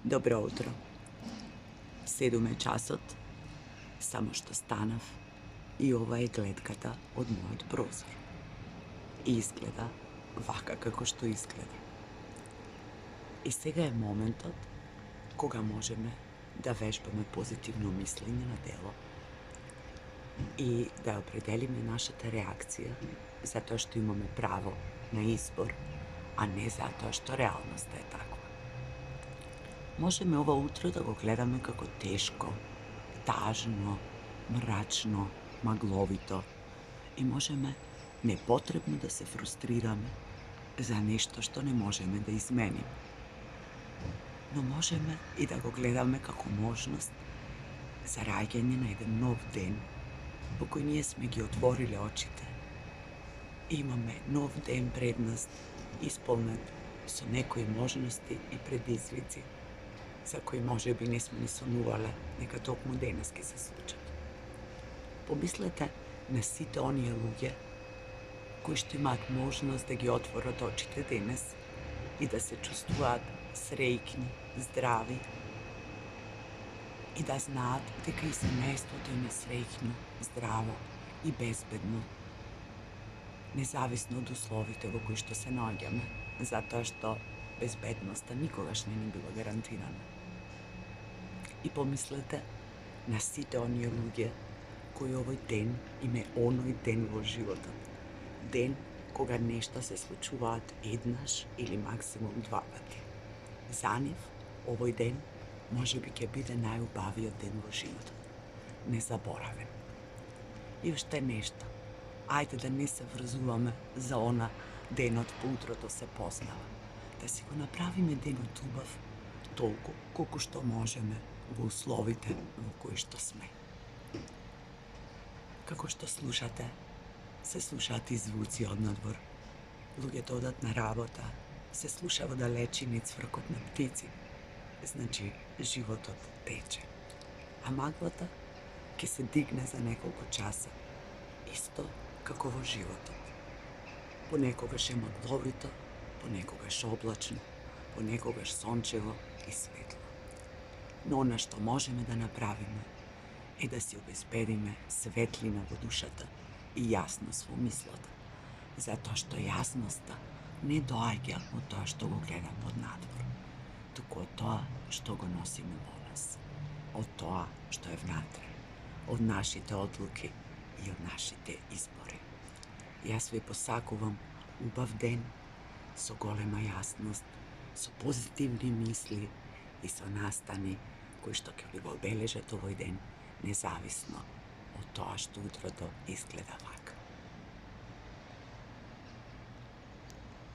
Добро утро. 7 е часот, само што станав и ова е гледката од мојот прозор. И изгледа вака како што изгледа. И сега е моментот кога можеме да вежбаме позитивно мислење на дело и да определиме нашата реакција затоа што имаме право на избор, а не затоа што реалноста е таква. Можеме ова утро да го гледаме како тешко, тажно, мрачно, магловито и можеме непотребно да се фрустрираме за нешто што не можеме да измениме. Но можеме и да го гледаме како можност за раѓање на еден нов ден по кој ние сме ги отвориле очите. Имаме нов ден пред нас, исполнет со некои можности и предизвици за кои може би не сме ни сонувале нека токму денес ке се случат. Помислете на сите оние луѓе кои што имаат можност да ги отворат очите денес и да се чувствуваат среќни, здрави и да знаат дека и семејството им е среќно, здраво и безбедно, независно од условите во кои што се наоѓаме, затоа што безбедноста никогаш не ни била гарантирана. И помислете на сите оние луѓе кои овој ден им е оној ден во животот. Ден кога нешта се случуваат еднаш или максимум 2 пати. За нив овој ден може би ќе биде најубавиот ден во животот. Незаборавен. И уште нешто. Ајде да не се врзуваме за она денот по утрото се познава. Да си го направиме денот убав толку колку што можеме во условите во кои што сме. Како што слушате, се слушаат и звуци од надвор. Луѓето одат на работа, се слуша во далечини цвркот на птици. Значи, животот тече. А маглата ќе се дигне за неколку часа, исто како во животот. Понекогаш е магловито, понекогаш облачно, понекогаш сончево и светло. Но она што можеме да направиме е да си обезбедиме светлина во душата и јасност во мислата, затоа што јасноста не доаѓа од тоа што го гледаме од надвор, туку од тоа што го носиме во нас, од тоа што е внатре, од нашите одлуки и од нашите избори. Јас ви посакувам убав ден со голема јасност, со позитивни мисли и со настани кои што ќе ви го обележат овој ден, независно од тоа што утрото изгледа